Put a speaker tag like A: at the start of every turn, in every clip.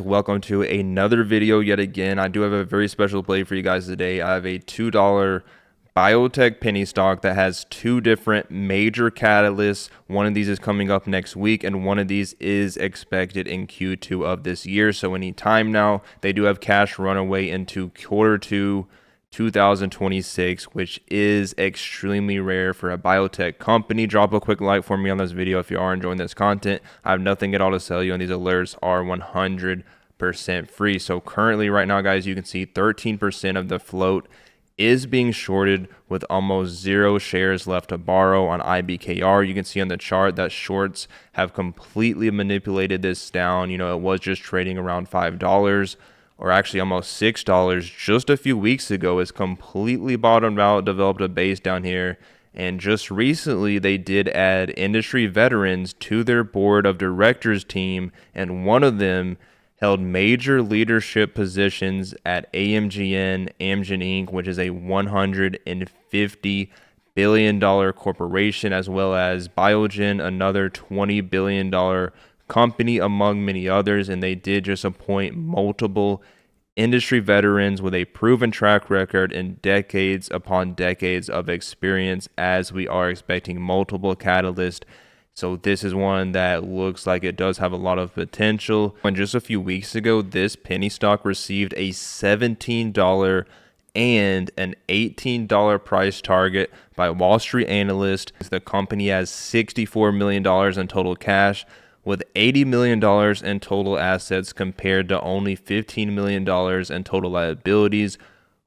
A: Welcome to another video yet again. I do have a very special play for you guys today. I have a $2 biotech penny stock that has two different major catalysts. One of these is coming up next week, and one of these is expected in Q2 of this year. So any time now, they do have cash runaway into Q2 2026, which is extremely rare for a biotech company. Drop a quick like for me on this video if you are enjoying this content. I have nothing at all to sell you, and these alerts are 100% free. So currently right now, guys, you can see 13% of the float is being shorted with almost zero shares left to borrow on IBKR. You can see on the chart that shorts have completely manipulated this down. It was just trading around $5 or actually almost $6 just a few weeks ago. It's completely bottomed out, developed a base down here. And just recently, they did add industry veterans to their board of directors team, and one of them held major leadership positions at Amgen Inc., which is a $150 billion corporation, as well as Biogen, another $20 billion company, among many others. And they did just appoint multiple industry veterans with a proven track record and decades upon decades of experience, as we are expecting multiple catalysts. So this is one that looks like it does have a lot of potential. And just a few weeks ago, this penny stock received a $17 and an $18 price target by Wall Street analysts. The company has $64 million in total cash, with $80 million in total assets compared to only $15 million in total liabilities,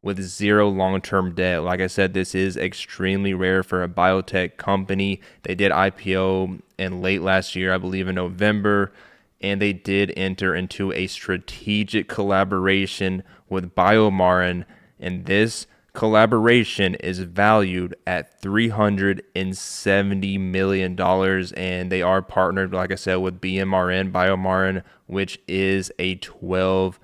A: with zero long-term debt. Like I said, this is extremely rare for a biotech company. They did IPO in late last year, I believe in November, and they did enter into a strategic collaboration with BioMarin, and this collaboration is valued at $370 million, and they are partnered, like I said, with BioMarin, which is a $12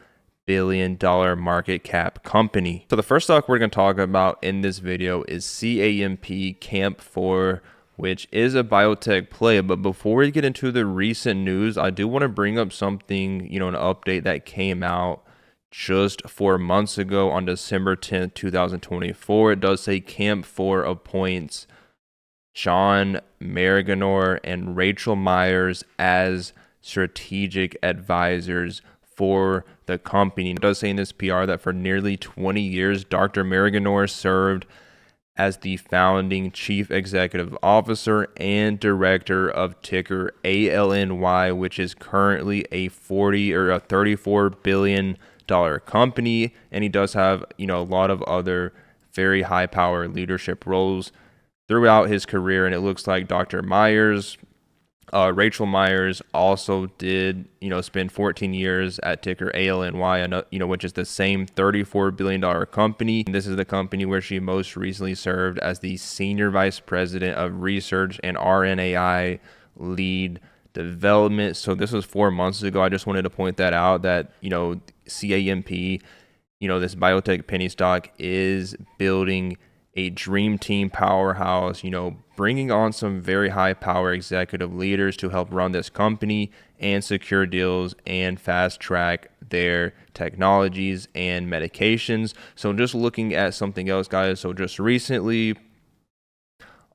A: billion market cap company. So the first stock we're going to talk about in this video is CAMP4, which is a biotech play. But before we get into the recent news, I do want to bring up something, an update that came out just 4 months ago on December 10th, 2024. It does say CAMP4 appoints John Maraganore and Rachel Myers as strategic advisors for the company. It does say in this PR that for nearly 20 years, Dr. Maraganore served as the founding chief executive officer and director of ticker ALNY, which is currently a $34 billion company. And he does have, a lot of other very high power leadership roles throughout his career. And it looks like Dr. Rachel Myers also did, spend 14 years at ticker ALNY, which is the same $34 billion company. And this is the company where she most recently served as the senior vice president of research and RNAi lead development. So this was 4 months ago. I just wanted to point that out, that, CAMP, this biotech penny stock is building a dream team powerhouse, bringing on some very high power executive leaders to help run this company and secure deals and fast track their technologies and medications. So just looking at something else, guys. So just recently,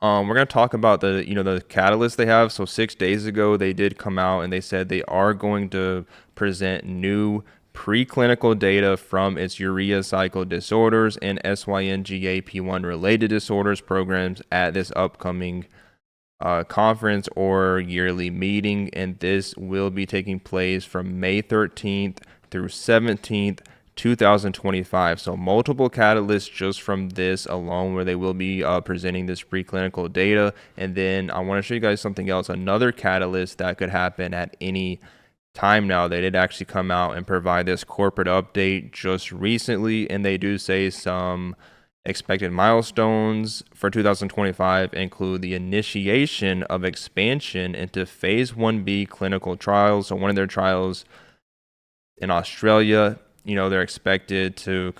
A: we're going to talk about the catalyst they have. So 6 days ago, they did come out and they said they are going to present new preclinical data from its urea cycle disorders and SYNGAP1 related disorders programs at this upcoming conference or yearly meeting. And this will be taking place from May 13th through 17th, 2025. So multiple catalysts just from this alone, where they will be presenting this preclinical data. And then I want to show you guys something else, another catalyst that could happen at any time now. They did actually come out and provide this corporate update just recently, and they do say some expected milestones for 2025 include the initiation of expansion into phase 1B clinical trials. So one of their trials in Australia, they're expected to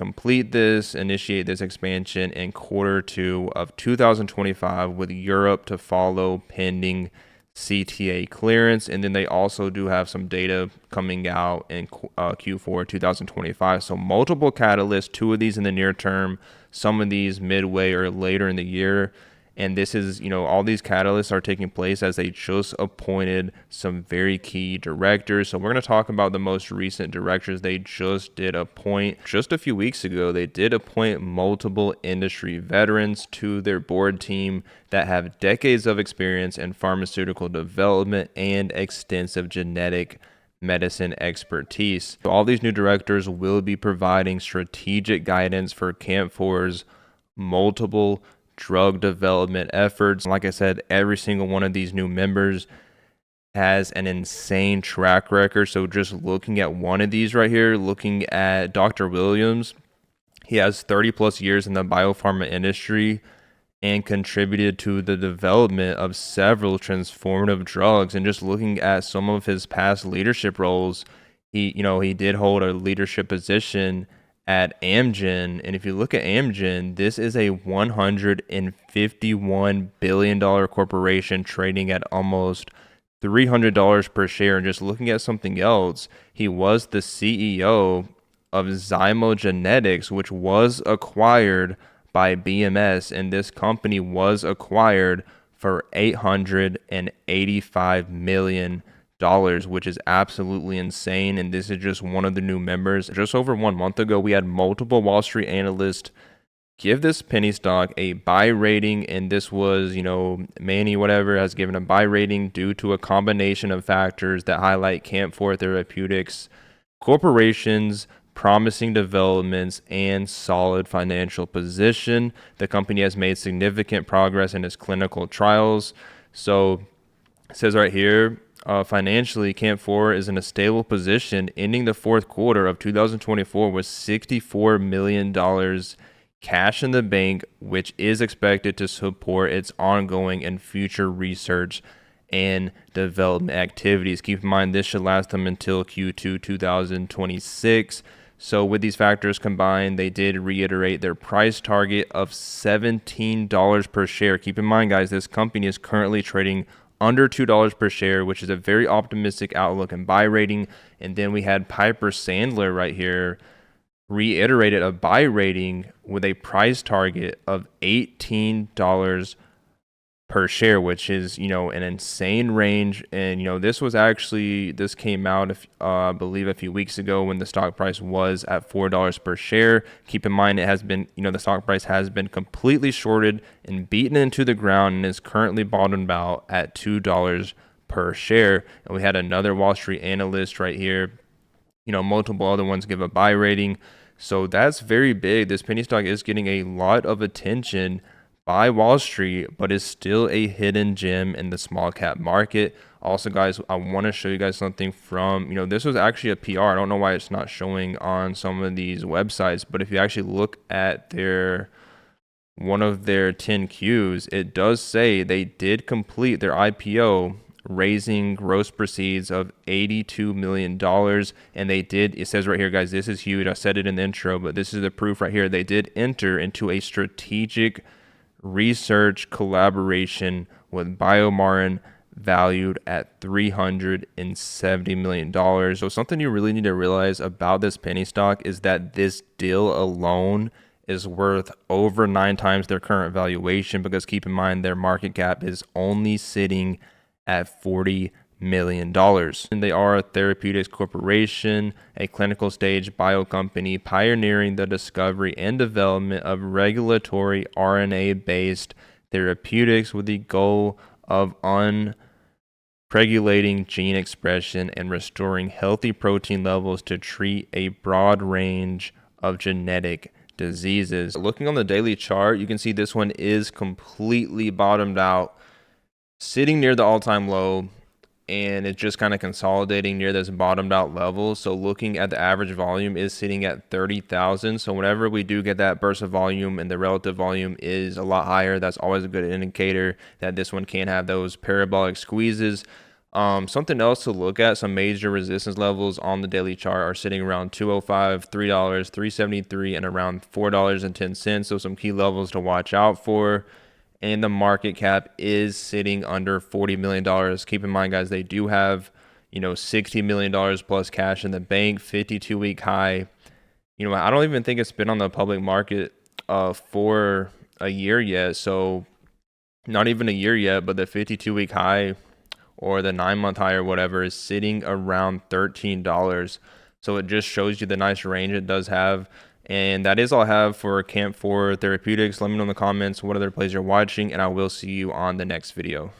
A: initiate this expansion in Q2 of 2025, with Europe to follow pending CTA clearance, and then they also do have some data coming out in Q4 2025. So multiple catalysts, two of these in the near term, some of these midway or later in the year. And this is, all these catalysts are taking place as they just appointed some very key directors. So we're going to talk about the most recent directors they just did appoint. Just a few weeks ago, they did appoint multiple industry veterans to their board team that have decades of experience in pharmaceutical development and extensive genetic medicine expertise. So all these new directors will be providing strategic guidance for Camp4's multiple drug development efforts. Like I said, every single one of these new members has an insane track record. So just looking at one of these right here, looking at Dr. Williams, he has 30 plus years in the biopharma industry and contributed to the development of several transformative drugs. And just looking at some of his past leadership roles, he did hold a leadership position at Amgen. And if you look at Amgen, this is a $151 billion corporation trading at almost $300 per share. And just looking at something else, he was the CEO of Zymogenetics, which was acquired by BMS, and this company was acquired for $885 million, which is absolutely insane. And this is just one of the new members. Just over 1 month ago, we had multiple Wall Street analysts give this penny stock a buy rating, and this was, Manny whatever has given a buy rating due to a combination of factors that highlight Camp4 Therapeutics Corporation's promising developments and solid financial position. The company has made significant progress in its clinical trials. So it says right here, financially, Camp4 is in a stable position, ending the fourth quarter of 2024 with $64 million cash in the bank, which is expected to support its ongoing and future research and development activities. Keep in mind, this should last them until Q2 2026. So with these factors combined, they did reiterate their price target of $17 per share. Keep in mind, guys, this company is currently trading under $2 per share, which is a very optimistic outlook and buy rating. And then we had Piper Sandler right here reiterated a buy rating with a price target of $18 per share, which is, an insane range. And, this came out, I believe a few weeks ago when the stock price was at $4 per share. Keep in mind, it has been, the stock price has been completely shorted and beaten into the ground and is currently bottomed out at $2 per share. And we had another Wall Street analyst right here, multiple other ones give a buy rating. So that's very big. This penny stock is getting a lot of attention by Wall Street, but is still a hidden gem in the small cap market. Also, guys, I want to show you guys something from, this was actually a PR. I don't know why it's not showing on some of these websites, but if you actually look at one of their 10Qs, it does say they did complete their IPO, raising gross proceeds of $82 million. And it says right here, guys, this is huge. I said it in the intro, but this is the proof right here. They did enter into a strategic research collaboration with BioMarin valued at $370 million. So something you really need to realize about this penny stock is that this deal alone is worth over 9 times their current valuation, because keep in mind their market cap is only sitting at $40 million. And they are a therapeutics corporation, a clinical stage bio company pioneering the discovery and development of regulatory RNA-based therapeutics with the goal of unregulating gene expression and restoring healthy protein levels to treat a broad range of genetic diseases. Looking on the daily chart, you can see this one is completely bottomed out, sitting near the all-time low, and it's just kind of consolidating near this bottomed out level. So looking at the average volume is sitting at 30,000. So whenever we do get that burst of volume and the relative volume is a lot higher, that's always a good indicator that this one can have those parabolic squeezes. Something else to look at, some major resistance levels on the daily chart are sitting around $205, $3, $373, and around $4.10. So some key levels to watch out for. and the market cap is sitting under $40 million. Keep in mind, guys, they do have, $60 million plus cash in the bank, 52-week high. I don't even think it's been on the public market for a year yet. So not even a year yet, but the 52-week high or the 9-month high or whatever is sitting around $13. So it just shows you the nice range it does have. And that is all I have for Camp 4 Therapeutics. Let me know in the comments what other plays you're watching, and I will see you on the next video.